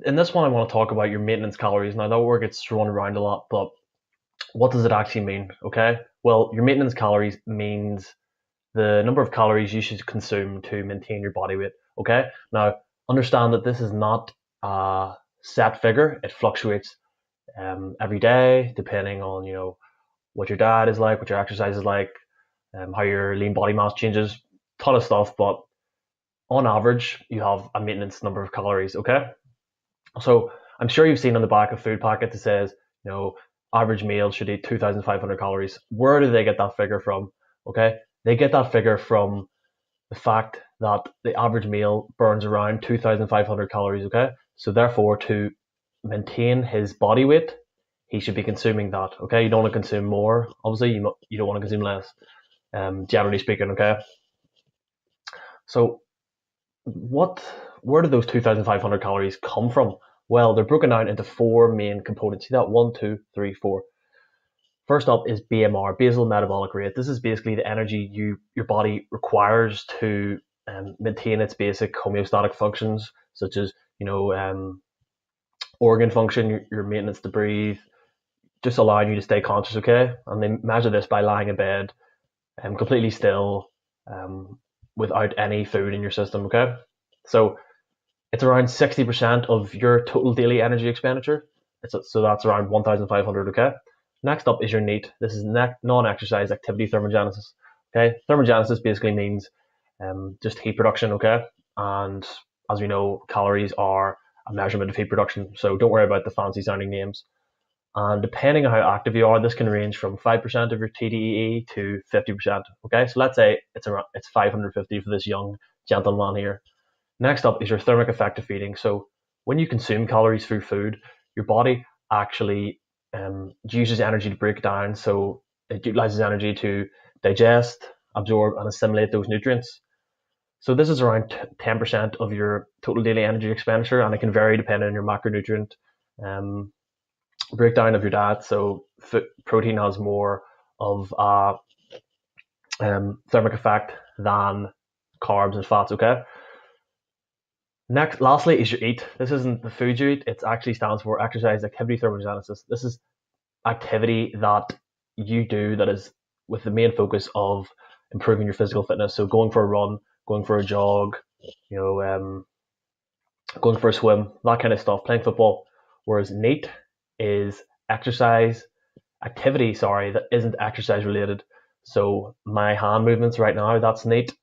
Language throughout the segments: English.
in this one, I want to talk about your maintenance calories. Now, that word gets thrown around a lot, but what does it actually mean? Okay. Well, your maintenance calories means the number of calories you should consume to maintain your body weight. Okay. Now, understand that this is not a set figure. It fluctuates every day depending on what your diet is like, what your exercise is like, how your lean body mass changes, ton of stuff. But on average, you have a maintenance number of calories. Okay. So I'm sure you've seen on the back of food packet that says, you know, average meal should eat 2,500 calories. Where do they get that figure from? Okay, they get that figure from the fact that the average meal burns around 2,500 calories. Okay, so therefore, to maintain his body weight, he should be consuming that. Okay, you don't want to consume more. Obviously, you don't want to consume less. Generally speaking. Okay, so what where do those 2,500 calories come from? Well, they're broken down into four main components. See that? One, two, three, four. First up is BMR, basal metabolic rate. This is basically the energy your body requires to maintain its basic homeostatic functions, such as organ function, your maintenance to breathe, just allowing you to stay conscious. Okay, and they measure this by lying in bed, completely still, without any food in your system. Okay, so it's around 60% of your total daily energy expenditure. So that's around 1,500. Okay. Next up is your NEAT. This is non-exercise activity thermogenesis. Okay. Thermogenesis basically means just heat production. Okay. And as we know, calories are a measurement of heat production. So don't worry about the fancy sounding names. And depending on how active you are, this can range from 5% of your TDEE to 50%. Okay. So let's say it's 550 for this young gentleman here. Next up is your thermic effect of feeding. So when you consume calories through food, your body actually uses energy to break down. So it utilizes energy to digest, absorb, and assimilate those nutrients. So this is around 10% of your total daily energy expenditure, and it can vary depending on your macronutrient breakdown of your diet. So protein has more of a thermic effect than carbs and fats. Okay. Lastly is your EAT. This isn't the food you eat. It actually stands for exercise activity thermogenesis. This is activity that you do that is with the main focus of improving your physical fitness. So going for a run, going for a jog, going for a swim, that kind of stuff, playing football. Whereas NEAT is activity, that isn't exercise related. So my hand movements right now, that's NEAT.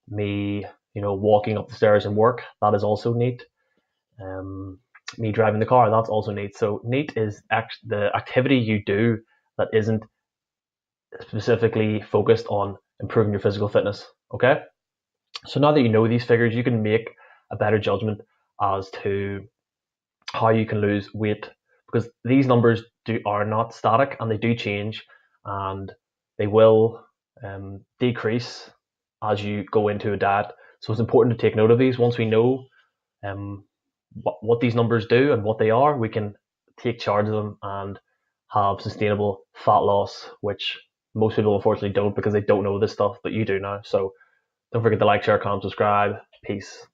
Me, walking up the stairs and work, that is also NEAT. Me driving the car, that's also NEAT. So NEAT is the activity you do that isn't specifically focused on improving your physical fitness. Okay. So now that you know these figures, you can make a better judgment as to how you can lose weight, because these numbers are not static and they do change, and they will decrease as you go into a diet. So it's important to take note of these. Once we know what these numbers do and what they are, we can take charge of them and have sustainable fat loss, which most people unfortunately don't because they don't know this stuff, but you do now. So don't forget to like, share, comment, subscribe. Peace.